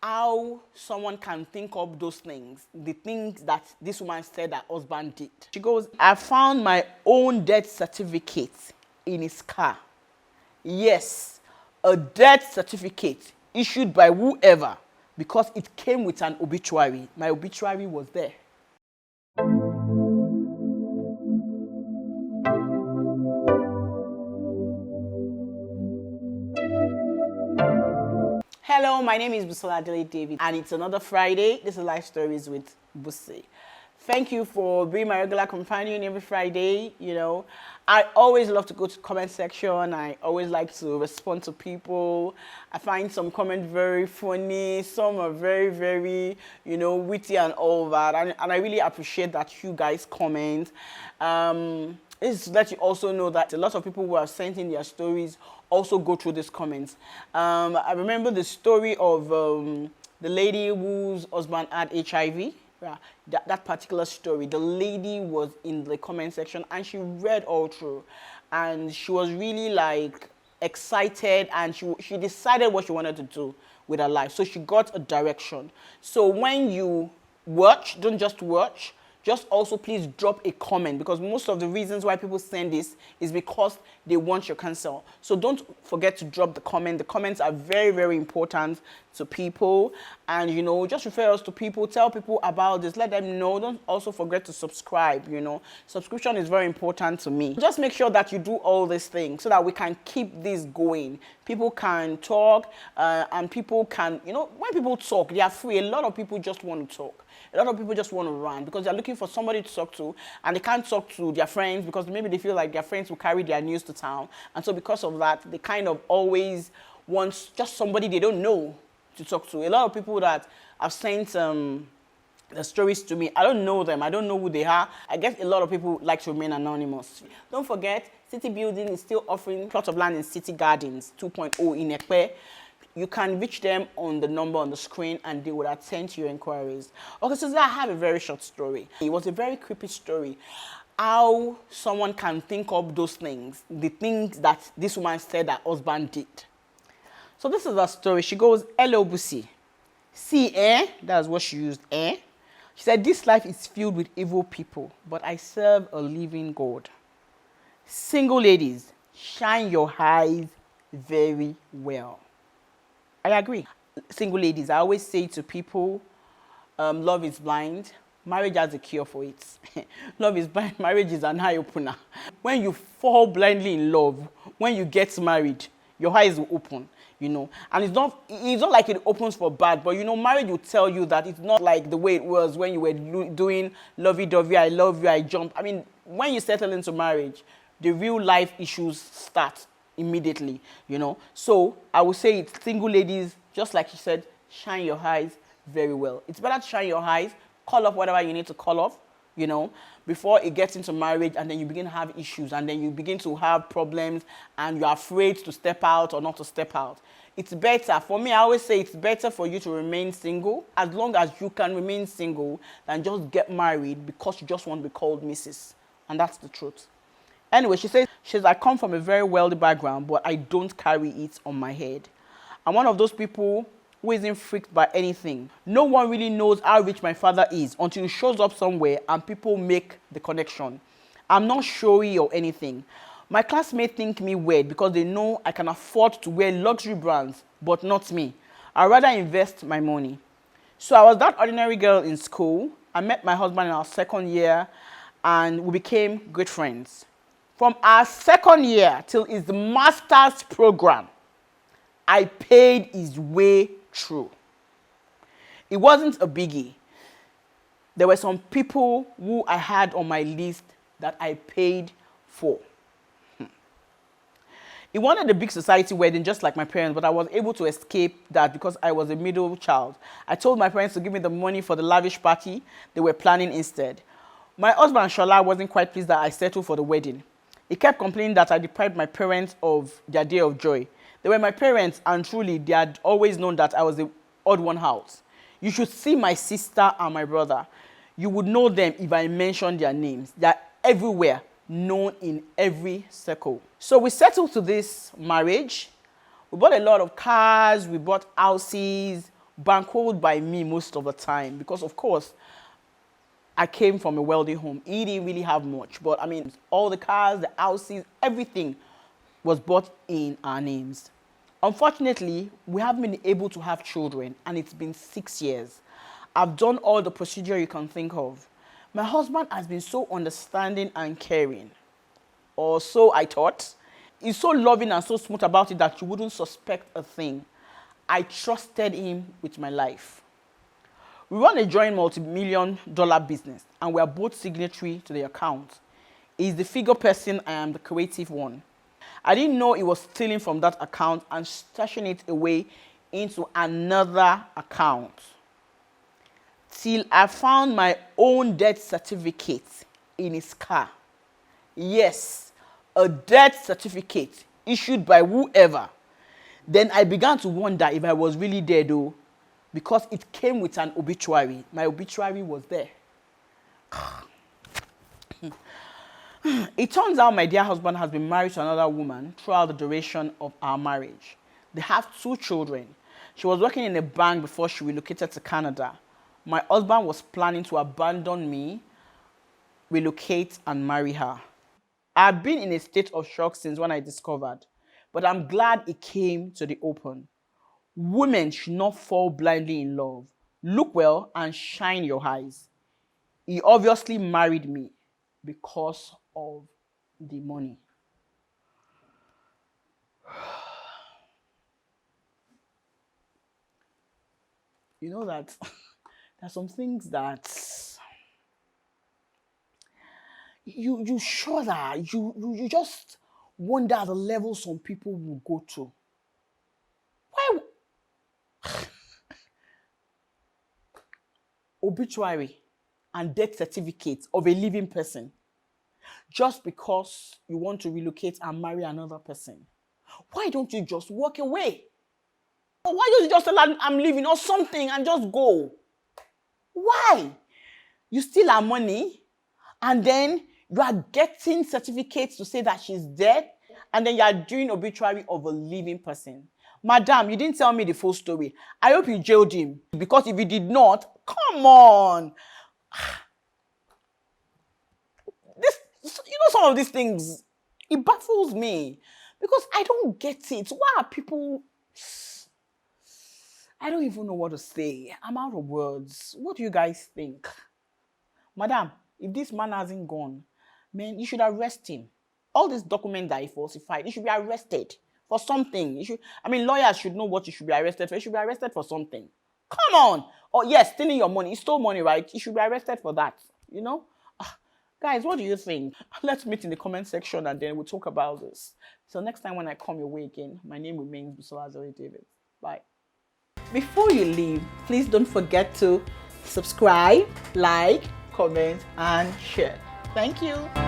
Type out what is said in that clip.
how someone can think up those things, the things that this woman said her husband did. She goes, I found my own death certificate in his car. Yes, a death certificate issued by whoever, because it came with an obituary. My obituary was there. Hello, my name is Dele-Davids, and it's another Friday. This is Life Stories with Bussy. Thank you for being my regular companion every Friday. You know, I always love to go to the comment section. I always like to respond to people. I find some comments very funny. Some are very, very, witty and all that. And I really appreciate that you guys comment. It's to let you also know that a lot of people who have sent in their stories also go through these comments. I remember the story of the lady whose husband had HIV. Yeah, that particular story. The lady was in the comment section and she read all through. And she was really like excited, and she decided what she wanted to do with her life. So she got a direction. So when you watch, don't just watch. Just also please drop a comment, because most of the reasons why people send this is because they want your counsel. So don't forget to drop the comment. The comments are very, very important to people. And, just refer us to people. Tell people about this. Let them know. Don't also forget to subscribe, Subscription is very important to me. Just make sure that you do all these things so that we can keep this going. People can talk and people can, when people talk, they are free. A lot of people just want to talk. A lot of people just want to run because they're looking for somebody to talk to, and they can't talk to their friends because maybe they feel like their friends will carry their news to town. And so because of that, they kind of always want just somebody they don't know to talk to. A lot of people that have sent the stories to me, I don't know them. I don't know who they are. I guess a lot of people like to remain anonymous. Don't forget, City Building is still offering plot of land in City Gardens 2.0 in Ekpe. You can reach them on the number on the screen and they will attend to your inquiries. Okay, so I have a very short story. It was a very creepy story. How someone can think up those things, the things that this woman said her husband did. So this is her story. She goes, hello, Bussy. See, that's what she used, She said, this life is filled with evil people, but I serve a living God. Single ladies, shine your eyes very well. I agree. Single ladies, I always say to people, love is blind. Marriage has a cure for it. Love is blind. Marriage is an eye opener. When you fall blindly in love, when you get married, your eyes will open, And it's not like it opens for bad, but marriage will tell you that it's not like the way it was when you were doing lovey-dovey, I love you, I jump. I mean, when you settle into marriage, the real life issues start immediately, So I would say it's single ladies, just like she said, shine your eyes very well. It's better to shine your eyes, call off whatever you need to call off, before it gets into marriage, and then you begin to have issues, and then you begin to have problems, and you're afraid to step out or not to step out. It's better, for me, I always say it's better for you to remain single, as long as you can remain single, than just get married because you just want to be called Mrs. And that's the truth. Anyway, she says, I come from a very wealthy background, but I don't carry it on my head. I'm one of those people who isn't freaked by anything. No one really knows how rich my father is until he shows up somewhere and people make the connection. I'm not showy or anything. My classmates think me weird because they know I can afford to wear luxury brands, but not me. I'd rather invest my money. So I was that ordinary girl in school. I met my husband in our second year and we became good friends. From our second year till his master's program, I paid his way through. It wasn't a biggie. There were some people who I had on my list that I paid for. He wanted a big society wedding just like my parents, but I was able to escape that because I was a middle child. I told my parents to give me the money for the lavish party they were planning instead. My husband, Shola, wasn't quite pleased that I settled for the wedding. He kept complaining that I deprived my parents of their day of joy. They were my parents, and truly, they had always known that I was the odd one out. You should see my sister and my brother. You would know them if I mentioned their names. They are everywhere, known in every circle. So we settled to this marriage. We bought a lot of cars, we bought houses, bankrolled by me most of the time because, of course, I came from a wealthy home. He didn't really have much, but I mean, all the cars, the houses, everything was bought in our names. Unfortunately, we haven't been able to have children, and it's been 6 years. I've done all the procedure you can think of. My husband has been so understanding and caring, or so I thought. He's so loving and so smooth about it that you wouldn't suspect a thing. I trusted him with my life. We run a joint multi-million-dollar business, and we are both signatory to the account. He's the figure person, I am the creative one. I didn't know he was stealing from that account and stashing it away into another account. Till I found my own death certificate in his car. Yes, a death certificate issued by whoever. Then I began to wonder if I was really dead though, because it came with an obituary. My obituary was there. It turns out my dear husband has been married to another woman throughout the duration of our marriage. They have 2 children. She was working in a bank before she relocated to Canada. My husband was planning to abandon me, relocate, and marry her. I've been in a state of shock since when I discovered, but I'm glad it came to the open. Women should not fall blindly in love. Look well and shine your eyes. He obviously married me because of the money. You know that there are some things that you shudder, you just wonder the level some people will go to. Why? Obituary and death certificate of a living person just because you want to relocate and marry another person. Why don't you just walk away? Or why don't you just tell her I'm leaving or something and just go? Why? You steal her money and then you are getting certificates to say that she's dead and then you are doing obituary of a living person. Madam, you didn't tell me the full story. I hope you jailed him because if you did not, come on. Some of these things, it baffles me because I don't get it. Why are people... I don't even know what to say. I'm out of words. What do you guys think? Madam, if this man hasn't gone, man, you should arrest him. All these documents that he falsified, he should be arrested for something. Lawyers should know what you should be arrested for. He should be arrested for something. Come on. Or yes, stealing your money. He stole money, right? He should be arrested for that. Guys, what do you think? Let's meet in the comment section and then we'll talk about this. So next time when I come your way again, my name remains Dele-Davids. Bye. Before you leave, please don't forget to subscribe, like, comment, and share. Thank you.